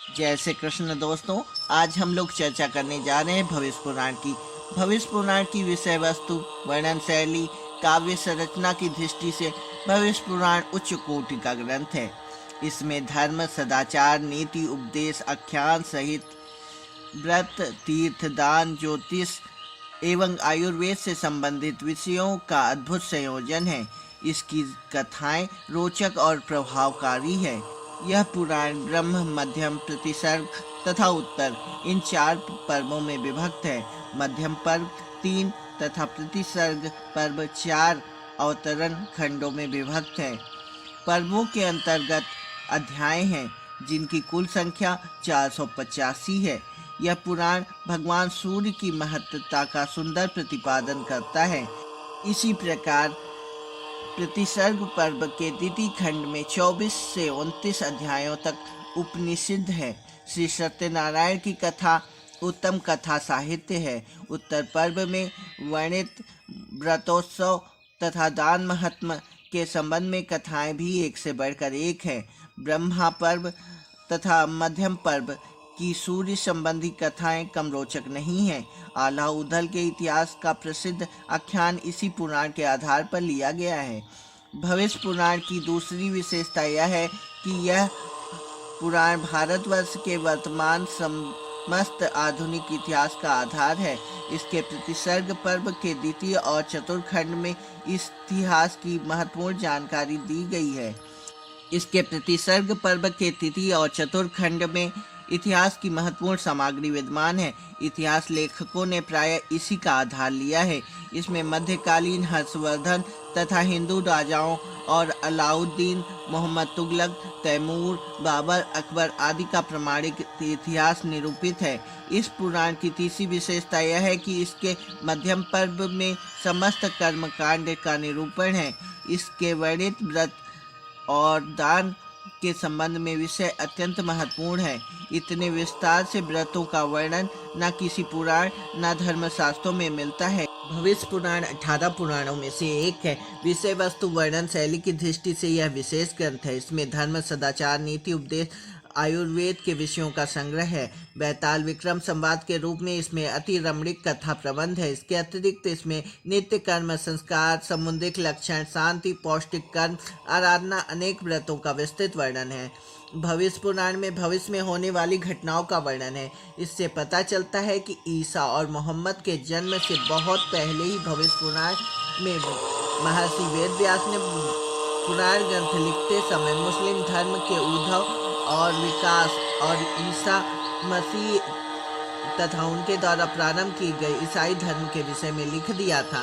जय श्री कृष्ण दोस्तों। आज हम लोग चर्चा करने जा रहे हैं भविष्य पुराण की। भविष्य पुराण की विषय वस्तु, वर्णन शैली, काव्य संरचना की दृष्टि से भविष्य पुराण उच्च कोटि का ग्रंथ है। इसमें धर्म, सदाचार, नीति, उपदेश, आख्यान सहित व्रत, तीर्थ, दान, ज्योतिष एवं आयुर्वेद से संबंधित विषयों का अद्भुत संयोजन है। इसकी कथाएं रोचक और प्रभावकारी है। यह पुराण ब्रह्म, मध्यम, प्रतिसर्ग तथा उत्तर इन 4 पर्वों में विभक्त है। मध्यम पर्व 3 तथा प्रतिसर्ग पर्व 4 अवतरण खंडों में विभक्त है। पर्वों के अंतर्गत अध्याय हैं जिनकी कुल संख्या 485 है। यह पुराण भगवान सूर्य की महत्ता का सुंदर प्रतिपादन करता है। इसी प्रकार प्रतिसर्ग पर्व के द्वितीय खंड में 24 से 29 अध्यायों तक उपनिषद है। श्री सत्यनारायण की कथा उत्तम कथा साहित्य है। उत्तर पर्व में वर्णित व्रतोत्सव तथा दान महात्म्य के संबंध में कथाएं भी एक से बढ़कर एक है। ब्रह्मा पर्व तथा मध्यम पर्व की सूर्य संबंधी कथाएं कम रोचक नहीं हैं। आल्हा उदल के इतिहास का प्रसिद्ध आख्यान इसी पुराण के आधार पर लिया गया है। भविष्य पुराण की दूसरी विशेषता यह है कि यह पुराण भारतवर्ष के वर्तमान समस्त आधुनिक इतिहास का आधार है। इसके प्रतिसर्ग पर्व के द्वितीय और चतुर्थ खंड में इस इतिहास की महत्वपूर्ण जानकारी दी गई है। इसके प्रतिसर्ग पर्व के तृतीय और चतुर्थ खंड में इतिहास की महत्वपूर्ण सामग्री विद्यमान है। इतिहास लेखकों ने प्राय इसी का आधार लिया है। इसमें मध्यकालीन हर्षवर्धन तथा हिंदू राजाओं और अलाउद्दीन, मोहम्मद तुगलक, तैमूर, बाबर, अकबर आदि का प्रमाणिक इतिहास निरूपित है। इस पुराण की तीसरी विशेषता यह है कि इसके मध्यम पर्व में समस्त कर्मकांड का निरूपण है। इसके वर्णित व्रत और दान के संबंध में विषय अत्यंत महत्वपूर्ण है। इतने विस्तार से व्रतों का वर्णन न किसी पुराण न धर्मशास्त्रों में मिलता है। भविष्य पुराण 18 पुराणों में से एक है। विषय वस्तु वर्णन शैली की दृष्टि से यह विशेष ग्रंथ है। इसमें धर्म, सदाचार, नीति, उपदेश, आयुर्वेद के विषयों का संग्रह है। बैताल विक्रम संवाद के रूप में इसमें अति रमणीक कथा प्रबंध है। इसके अतिरिक्त इसमें नित्य कर्म, संस्कार, समुद्रिक लक्षण, शांति, पौष्टिक कर्म, आराधना, अनेक व्रतों का विस्तृत वर्णन है। भविष्य पुराण में भविष्य में होने वाली घटनाओं का वर्णन है। इससे पता चलता है कि ईसा और मोहम्मद के जन्म से बहुत पहले ही भविष्य पुराण में महर्षि वेद व्यास ने पुराण ग्रंथ लिखते समय मुस्लिम धर्म के उद्भव और विकास और ईसा मसीह तथा उनके द्वारा प्रारंभ की गई ईसाई धर्म के विषय में लिख दिया था।